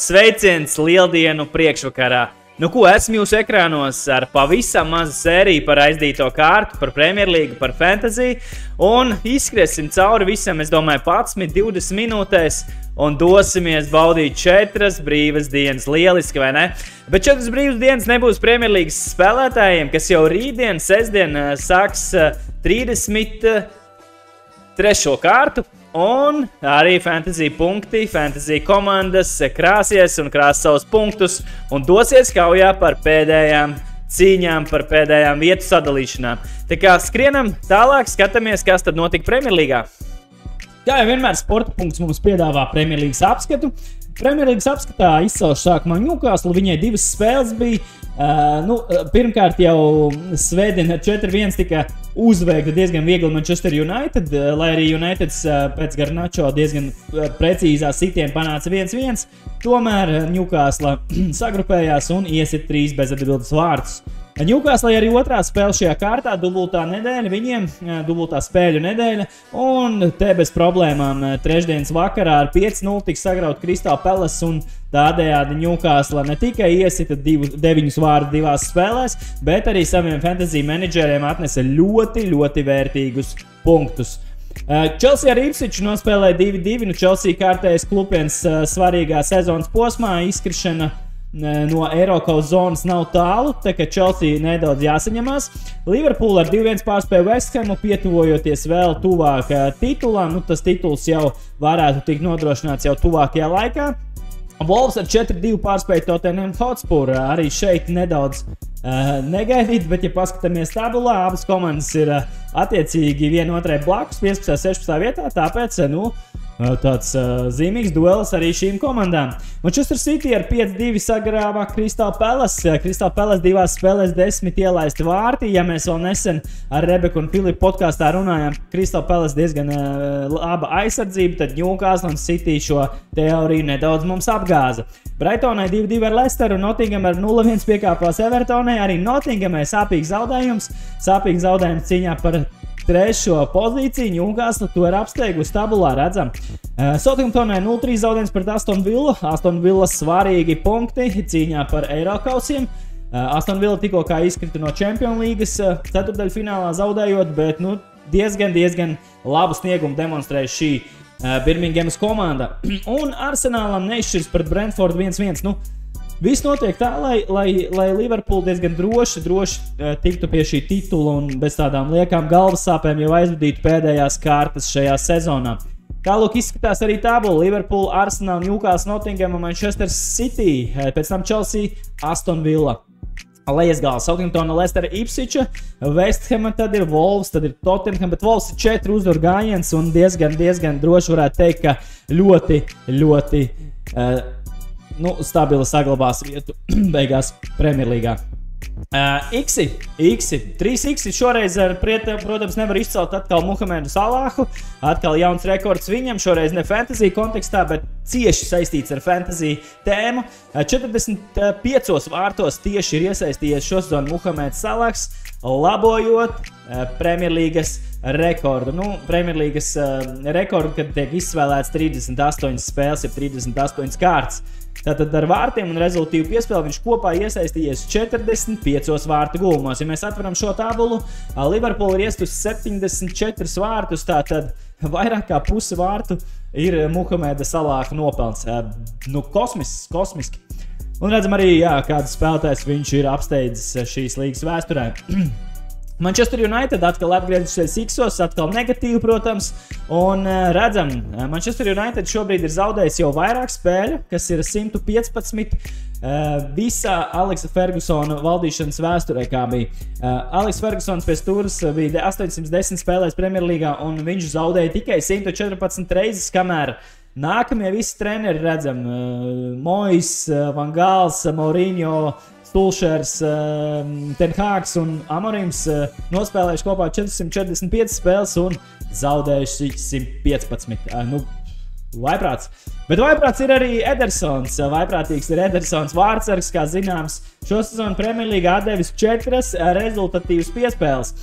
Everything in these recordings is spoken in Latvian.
Sveiciens lieldienu priekšvakarā. Nu ko, esmu jūsu ekrānos ar pavisam mazu sēriju par aizdīto kārtu, par Premjerlīgu, par fantasy, un izskriesim cauri visam, es domāju, 11-20 minūtēs, un dosimies baudīt 4 brīvas dienas. Lieliski, vai ne? Bet 4 brīvas dienas nebūs Premjerlīgas spēlētājiem, kas jau rītdien, sestdien, sāks 33. kārtu. Un arī fantasy punkti, fantasy komandas krāsies un krās savus punktus un dosies kaujā par pēdējām cīņām, par pēdējām vietu sadalīšanām. Tā kā skrienam tālāk, skatāmies, kas tad notika Premjerlīgā. Kā jau vienmēr, Sporta punkts mums piedāvā Premjerlīgas apskatu. Premjerlīgas apskatā izcelšu sākumā Newcastle, viņai 2 spēles bija. Pirmkārt jau svētdien 4-1 tika uzveikta diezgan viegli Manchester United, lai arī United pēc Garnacho diezgan precīzā sitiena panāca 1-1. Tomēr Newcastle sagrupējās un iesit 3 bezatbildes vārtus. Newcastle arī otrā spēle šajā kārtā, dubultā nedēļa, viņiem dubultā spēļu nedēļa, un te bez problēmām trešdienas vakarā ar 5-0 tika sagraut Crystal Palace, un tādējādi Newcastle ne tikai iesita 9 vārdu 2 spēlēs, bet arī saviem fantasy menedžeriem atnesa ļoti vērtīgus punktus. Chelsea ar Ipswichu nospēlēja 2-2, Chelsea kārtējas klupiens svarīgā sezonas posmā, izkrišana no Eiropas zonas nav tālu, tā ka Chelsea nedaudz jāsaņemās. Liverpool ar 2-1 pārspēja West Hamu, pietuvojoties vēl tuvāk titulam. Tas tituls jau varētu tikt nodrošināts jau tuvākajā laikā. Wolves ar 4-2 pārspēja Tottenham Hotspur, arī šeit nedaudz negaidīt, bet ja paskatāmies tabulā, abas komandas ir attiecīgi vienotrai blakus 15-16 vietā, tāpēc, tāds zīmīgs duelis arī šīm komandām. Manchester City ar 5-2 sagrāvā Crystal Palace. Crystal Palace 2 spēlēs 10 ielaisti vārti. Ja mēs vēl nesen ar Rebeku un Filipu podkāstā runājām, Crystal Palace diezgan laba aizsardzība, tad Newcastle un City šo teoriju nedaudz mums apgāza. Brightonai 2-2 ar Leicesteru, Nottingham ar 0-1 piekāpās Evertonai, arī Nottinghamai sāpīgs zaudējums cīņā par 3. pozīciju. Newcastle to ir apsteigusi tabulā, redzam. Southamptonai 0-3 zaudējums pret Aston Villa. Aston Villa svarīgi punkti cīņā par Eirokausiem. Aston Villa tikko kā izkrita no Champions Līgas ceturtdaļfinālā zaudējot, bet diezgan labu sniegumu demonstrēja šī Birminghamas komanda. Un Arsenālam neizšķirs pret Brentford 1-1. Viss notiek tā, lai Liverpool diezgan droši tiktu pie šī titula un bez tādām liekām galvas sāpēm jau aizvadītu pēdējās kārtas šajā sezonā. Kā lūk izskatās arī tabula: Liverpool, Arsenal, Newcastle, Nottingham, Manchester City, pēc tam Chelsea, Aston Villa. Lejasgala, Southampton, Leicester, Ipswicha, West Ham, tad ir Wolves, tad ir Tottenham, bet Wolves ir 4 uzvaru gājiens un diezgan droši varētu teikt, ka ļoti stabili saglabās vietu beigās Premjerlīgā. Iksi, 3X šoreiz, protams, nevar izcelt atkal Muhamedu Salāhu, atkal jauns rekords viņam, šoreiz ne fantasy kontekstā, bet cieši saistīts ar fantasy tēmu. 45 vārtos tieši ir iesaistījies šosezon Muhameds Salahs, labojot Premjerlīgas rekordu. Premjerlīgas rekordu, kad tiek izspēlēts 38 spēles, ir 38 kārtas. Tātad ar vārtiem un rezultīvu piespēli viņš kopā iesaistījies 45 vārtu gulumos. Ja mēs atveram šo tabulu, Liverpool ir iestus 74 vārtus, tātad vairāk kā pusi vārtu ir Muhameda Salāha nopelns. Kosmiski. Un redzam arī, kāds spēlētājs viņš ir apsteidzis šīs līgas vēsturē. Manchester United atkal atgriezušies X-os, atkal negatīvi, protams, un redzam, Manchester United šobrīd ir zaudējis jau vairāk spēļu, kas ir 115 visā Aleksa Fergusona valdīšanas vēsturē, kā bija. Aleks Fergusons pēc turas bija 810 spēlēs Premjerlīgā, un viņš zaudēja tikai 114 reizes, kamēr nākamie visi treneri redzam, Mois, Van Gaals, Mourinho, Stulšers, Ten Hāgs un Amorims nospēlējuši kopā 445 spēles un zaudējuši 115. Vaiprāts. Bet vaiprāts ir arī Edersons. Vaiprātīgs ir Edersons vārdsargs, kā zināms. Šo sezonu Premjerlīgā atdevis 4 rezultatīvas piespēles.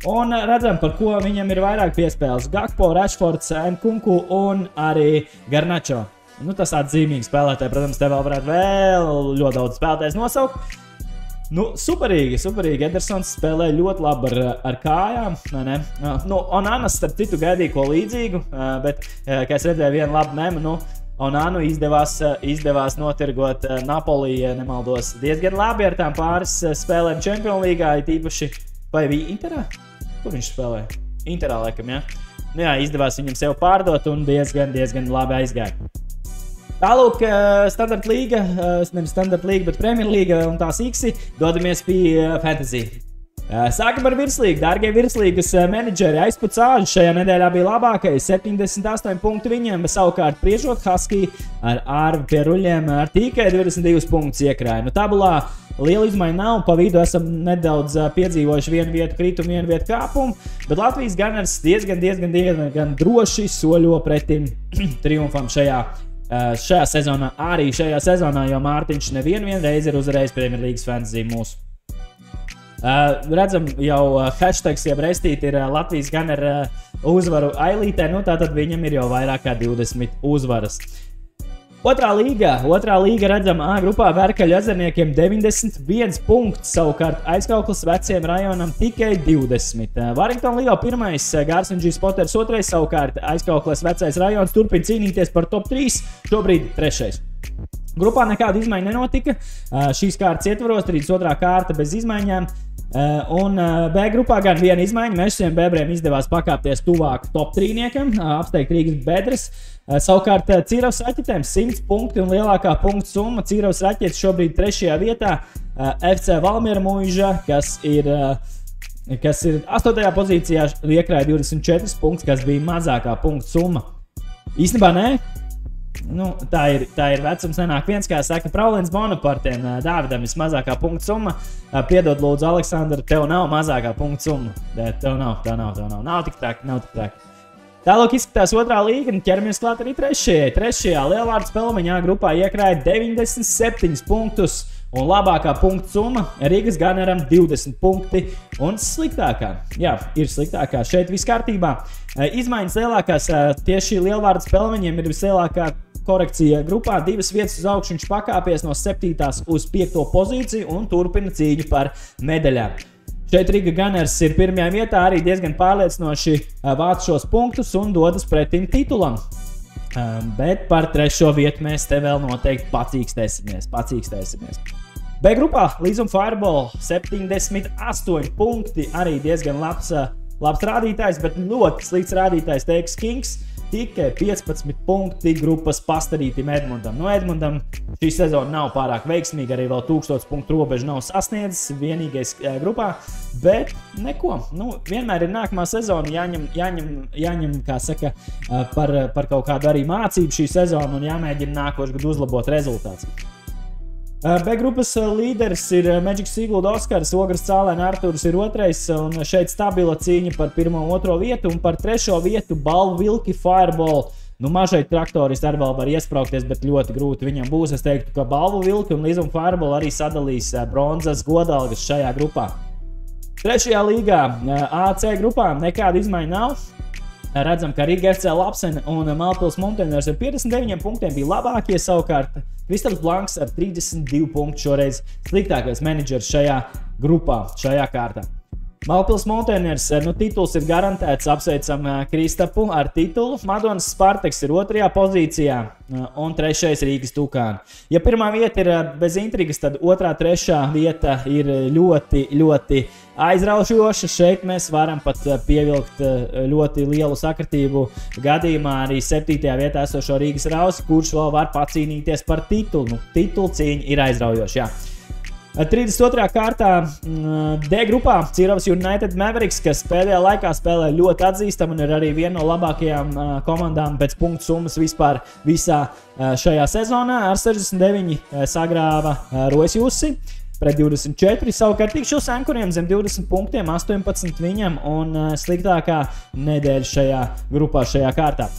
Un redzam, par ko viņam ir vairāk piespēles. Gakpo, Rashfords, Nkunku un arī Garnacho. Nu, tas tāds zīmīgs spēlētāji, protams, te vēl varētu ļoti daudz spēlētājs nosaukt. Nu, superīgi. Edersons spēlē ļoti labi ar kājām. Nu, Onanas, starp citu, gaidīja ko līdzīgu, bet, kā es redzēju, vienu labu memu, Onanu izdevās notirgot Napoli, ja nemaldos, diezgan labi ar tām pāris spēlēm Champions Līgā, tīpaši, vai bija Interā? Kur viņš spēlēja? Interā, laikam, ja? Nu jā, izdevās viņam sev pārdot un diezgan labi aizgāja. Tālūk, standarta līga, nevis standarta līga, bet Premjerlīga un tās X-i, dodamies pie Fantasy. Sākam ar virslīgu. Dārgie virslīgas menedžeri aizpucāži šajā nedēļā bija labākais. 78 punkti viņiem, savukārt priežot Husky ar Ārvi pie ruļiem ar tikai 22 punktus iekrāja. Nu, tabulā liela izmaiņa nav, pa vidu esam nedaudz piedzīvojuši vienu vietu kritumu, vienu vietu kāpumu, bet Latvijas Gunners diezgan droši soļo pretim triumfam šajā sezonā, jo Mārtiņš nevienu reizi ir uzvarējis Premjerlīgas Fantasy mūsu. Redzam, jau hashtags jeb restīti ir Latvijas Gunner uzvaru ailītē, nu tātad viņam ir jau vairāk kā 20 uzvaras. Otrā līga redzam A grupā Verkaļu ezerniekiem 91 punkts, savukārt aizkauklis veciem rajonam tikai 20. Warrington Leo pirmais, Gārs un G. Spotters otrais, savukārt aizkauklis vecais rajons turpina cīnīties par top 3, šobrīd trešais. Grupā nekāda izmaiņa nenotika, šīs kārtas ietvaros, 32. kārta bez izmaiņām. Un B grupā gan viena izmaiņa, Mešiem Bebriem izdevās pakāpties tuvāk top 3-niekam, apsteigt Rīgas Bedres. Savukārt Cīravas raķetēm 100 punkti un lielākā punktu summa. Cīravas raķetes šobrīd 3. vietā, FC Valmiera Muiža, kas ir 8. pozīcijā, iekrāja 24 punktus, kas bija mazākā punktu summa. Īstenībā nē. Nu, tā ir vecums nenāk viens, kā saka Praulins Bonapartiem, Dāvidam vismazākā punktu summa. Piedod lūdzu, Aleksandra, tev nav mazākā punktu summa. Tev nav tik traki. Tālāk izskatās otrā līga, un ķeramies klāt arī trešajā. Lielvārdu Spelmaņā grupā iekrāja 97 punktus un labākā punktu summa Rīgas Gunneram 20 punkti un sliktākā. Jā, ir sliktākā. Šeit viss kārtībā. Izmaiņas lielākās tieši Lielvārdu Spelmaņiem ir vislielākā korekcija grupā. 2 vietas uz augšu viņš pakāpies no 7. uz 5. pozīciju un turpina cīņu par medaļām. Šeit Riga Gunners ir 1. vietā, arī diezgan pārliecinoši vāc šos punktus un dodas pretim titulam. Bet par 3. vietu mēs te vēl noteikti pacīkstēsimies. B grupā Līzum Fireball 78 punkti, arī diezgan labs rādītājs, bet ļoti slikts rādītājs teiks Kings. Tikai 15 punkti grupas pastarītim Edmundam. No Edmundam šī sezona nav pārāk veiksmīga, arī vēl 1000 punktu robežu nav sasniedzis, vienīgais grupā, bet neko. Nu, vienmēr ir nākamā sezona, jāņem kā saka, par kaut kādu arī mācību šī sezona un jāmēģina nākošu gadu uzlabot rezultāts. B grupas līderis ir Magic Seagold Oskars, Ogras Cālēna Artūrs ir otrais, un šeit stabila cīņa par 1. un 2. vietu, un par 3. vietu Balvu Vilki Fireball. Nu, mažai traktoris arī vēl var iespraukties, bet ļoti grūti viņam būs. Es teiktu, ka Balvu Vilki un Līzum Fireball arī sadalīs bronzas godalgas šajā grupā. 3. līgā AC grupā nekāda izmaiņa nav. Redzam, ka Riga FC Lapsene un Malpils Mountaineers ar 59 punktiem bija labākie, savukārt Kristaps Blanks ar 32 punktu šoreiz sliktākais menedžers šajā grupā, šajā kārtā. Malpils Mountaineers, nu tituls ir garantēts, apsveicam Kristapu ar titulu. Madonas Spartaks ir 2. pozīcijā un 3. Rīgas Tukāni. Ja 1. vieta ir bez intrigas, tad 2., 3. vieta ir ļoti aizraujoša. Šeit mēs varam pat pievilkt ļoti lielu sakritību gadījumā arī 7. vietā esošo Rīgas Rausi, kurš vēl var pacīnīties par titulu. Nu, titulu cīņa ir aizraujoša, jā. 32. kārtā D grupā Cīravas United Mavericks, kas pēdējā laikā spēlē ļoti atzīstam un ir arī viena no labākajām komandām pēc punktu summas vispār visā šajā sezonā. Ar 69 sagrāva Rojas Jussi. pret 24. Savukārt tikšu Sankuriem zem 20 punktiem, 18 viņam un sliktākā nedēļa šajā grupā, šajā kārtā.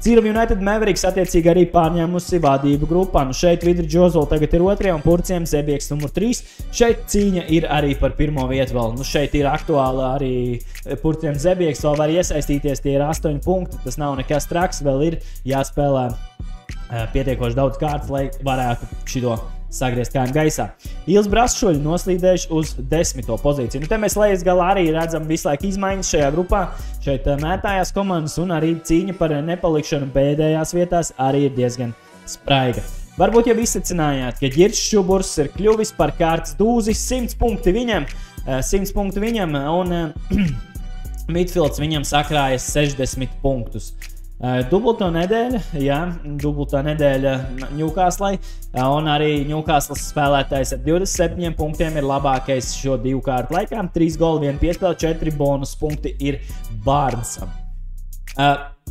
Cīrava United Mavericks attiecīgi arī pārņēmusi vadību grupā. Nu šeit Vidri Džozola tagad ir 2. un Purciem Zebieks numur 3. Šeit cīņa ir arī par 1. vietu vēl. Nu šeit ir aktuāla arī Purciem Zebieks, vēl var iesaistīties, tie ir 8 punkti. Tas nav nekas traks, vēl ir jāspēlē pietiekoši daudz kārtas, lai varētu šito sagriezt kājām gaisā. Ils Brasšuļi noslīdējuši uz 10. pozīciju. Nu, te mēs lejas galā arī redzam visu laiku izmaiņas šajā grupā. Šeit mētājās komandas un arī cīņa par nepalikšanu pēdējās vietās arī ir diezgan spraiga. Varbūt jau izsacinājāt, ka Ģirčs Šuburs ir kļuvis par kārtas dūzi, 100 punkti viņam un Midfields viņam sakrājas 60 punktus. Dubulto nedēļa, jā, dubultā nedēļa Newcastlai, un arī Newcastles spēlētājs ar 27 punktiem ir labākais šo 2 kārtu laikā. 3 goli, 1 piespēle, 4 bonus punkti ir Barnesam.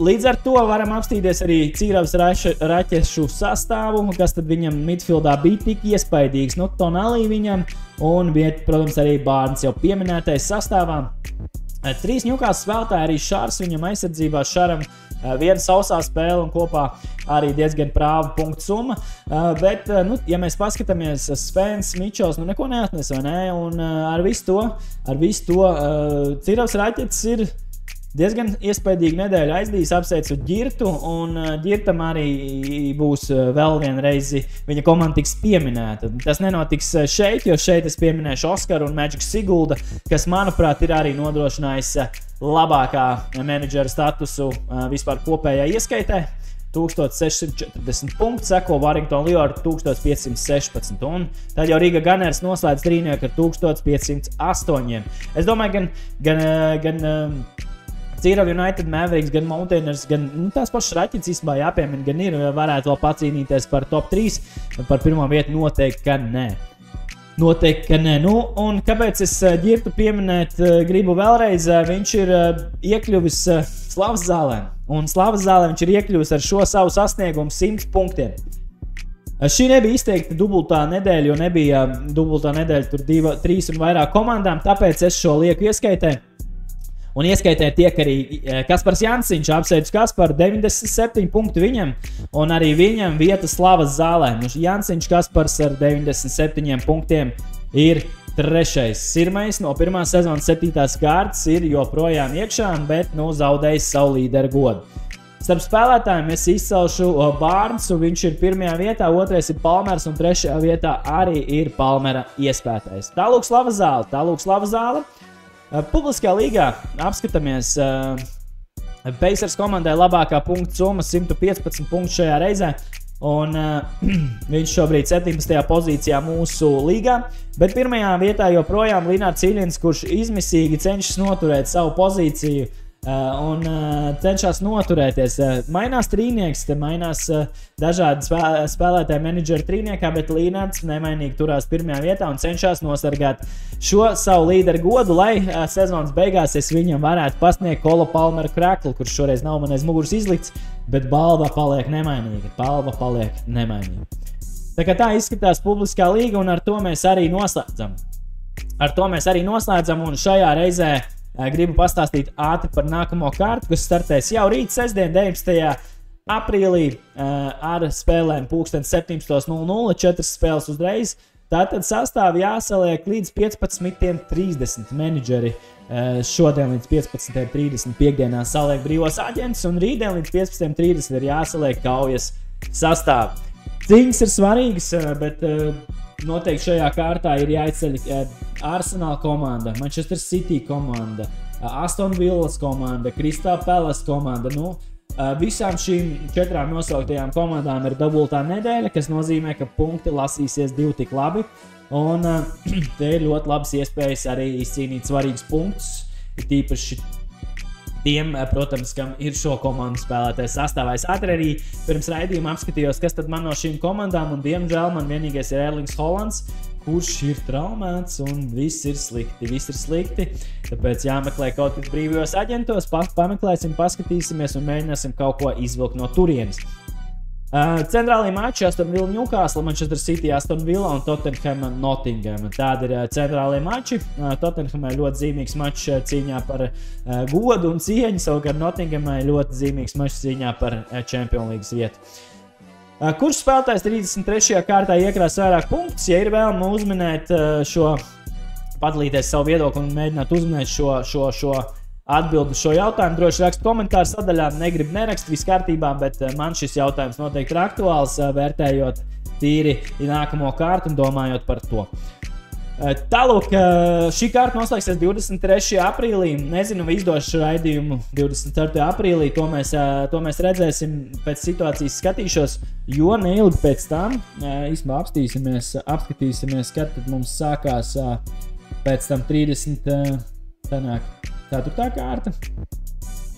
Līdz ar to varam apstīties arī Cīravas raķešu sastāvu, kas tad viņam midfieldā bija tik iespaidīgs. Nu, Tonali viņam un, protams, arī Barnes jau pieminētais sastāvā. 3 Newcastle spēlētāji, arī Šārs viņam aizsardzībā, Šaram viena sausā spēle un kopā arī diezgan prāva punktu summa. Bet, nu, ja mēs paskatāmies, Svens, Mičels, nu neko neatnes, vai ne? Un ar visu to Cīravas raķetes ir diezgan iespaidīgi nedēļa aizdījis, apsveicu Ģirtu, un Ģirtam arī būs vēl vienreizi viņa komanda tiks pieminēta. Tas nenotiks šeit, jo šeit es pieminēšu Oskaru un Magic Sigulda, kas, manuprāt, ir arī nodrošinājis labākā menedžera statusu vispār kopējā ieskaitē. 1640 punktu, seko Warrington Lior 1516, un tad jau Riga Gunners noslēdz trīnieku ar 1508. Es domāju, gan Cīrava United Mavericks, gan Mountaineers, gan tās pašas raķetes īstenībā jāpiemina, gan ir, varētu vēl pacīnīties par top 3, par 1. vietu noteikti, ka nē. Nu, un kāpēc es Ģirtu pieminēt gribu vēlreiz, viņš ir iekļuvis Slavas zālē, un Slavas zālē viņš ir iekļuvis ar šo savu sasniegumu 100 punktiem. Šī nebija izteikti dubultā nedēļa, jo nebija dubultā nedēļa tur 3 un vairāk komandām, tāpēc es šo lieku ieskaitē. Un ieskaitē tiek arī Kaspars Jansiņš, apsveicu Kasparu, 97 punkti viņam, un arī viņam vieta Slavas zālē. Nu, Jansiņš Kaspars ar 97 punktiem ir 3. Sirmais no 1. sezonas 7. kārtas ir joprojām iekšā, bet zaudējis savu līderu godu. Starp spēlētājiem es izcelšu Barnesu, viņš ir 1. vietā, 2. ir Palmers un 3. vietā arī ir Palmera iespētais. Tālūk Slavas zāle. Publiskā līgā apskatāmies Pacers komandai labākā punktu summa 115 punktu šajā reizē, un viņš šobrīd 17. pozīcijā mūsu līgā, bet 1. vietā joprojām Linārds Iļins, kurš izmisīgi cenšas noturēt savu pozīciju un cenšas noturēties. Mainās trīnieks, te mainās dažādi spēlētāji menedžeri trīniekā, bet Līnārds nemainīgi turās 1. vietā un cenšas nosargāt šo savu līderu godu, lai sezonas beigās es viņam varētu pasniegt Kola Palmeru kreklu, kurš šoreiz nav man aiz muguras izlikts, bet balva paliek nemainīga. Tā kā tā izskatās publiskā līga, un ar to mēs arī noslēdzam. Un šajā reizē gribu pastāstīt ātri par nākamo kārtu, kas startēs jau rīt, sestdien, 19. aprīlī ar spēlēm 17:00, 4 spēles uzreiz. Tātad sastāvi jāsaliek līdz 15:30 menedžeri. Šodien līdz 15:30 piekdienā saliek brīvos aģentus, un rītdien līdz 15:30 ir jāsaliek kaujas sastāvi. Cīņas ir svarīgas, bet noteikti šajā kārtā ir jāizceļ Arsenal komanda, Manchester City komanda, Aston Villas komanda, Crystal Palace komanda. Visām šīm 4 nosauktajām komandām ir dubultā nedēļa, kas nozīmē, ka punkti lasīsies 2 tik labi. Un te ir ļoti labas iespējas arī izcīnīt svarīgus punktus, tīpaši tiem, protams, kam ir šo komandu spēlētājs sastāvā. Es arī pirms raidījuma apskatījos, kas tad man no šīm komandām, un diemžēl man vienīgais ir Erlings Hollands, kurš ir traumēts, un viss ir slikti. Tāpēc jāmeklē kaut kas brīvajos aģentos, pameklēsim, paskatīsimies un mēģināsim kaut ko izvilkt no turienes. Centrālajie mači Aston Villa Newcastle, Manchester City Aston Villa un Tottenham Nottingham. Tādi ir centrālajie mači. Tottenhamai ļoti zīmīgs mačs cīņā par godu un cieņu, savukārt Nottinghamai ļoti zīmīgs mačs cīņā par Champions League vietu. Kurš spēlētājs 33. kārtā iekrās vairāk punktus? Ja ir vēlme uzminēt padalīties savu viedokli un mēģināt uzminēt šo atbildu šo jautājumu, droši rakst komentāru sadaļā, negrib nerakst, viss kārtībā, bet man šis jautājums noteikti ir aktuāls, vērtējot tīri nākamo kārtu un domājot par to. Tālūk, šī kārta noslēgsies 23. aprīlī, nezinu, vai izdošu raidījumu 24. aprīlī, to mēs redzēsim pēc situācijas skatīšos, jo neilgi pēc tam, īstenībā apskatīsimies, kad tad mums sākās pēc tam 30. Tanāk. 4. kārta.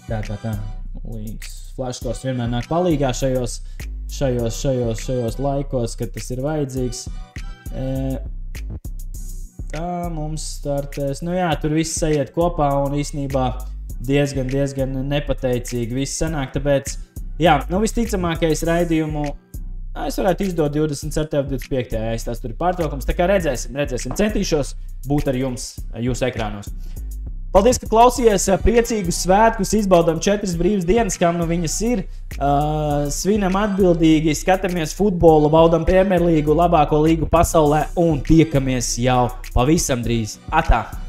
Tā. Links. Flashstores vienmēr nāk palīgā šajos laikos, kad tas ir vajadzīgs. Tā mums startēs. Nu jā, tur viss aiziet kopā un īstenībā diezgan nepateicīgi viss sanāk, tāpēc, jā, visticamākais raidījumu es varētu izdot 27. un 25. ja tas tur ir pārtraukums, tā kā redzēsim, centīšos būt ar jums, jūsu ekrānos. Paldies, ka klausījies, priecīgus svētkus, izbaudām 4 brīvas dienas, kam nu viņas ir. Svinam atbildīgi, skatāmies futbolu, baudam Premjerlīgu, labāko līgu pasaulē un tiekamies jau pavisam drīz. Atā!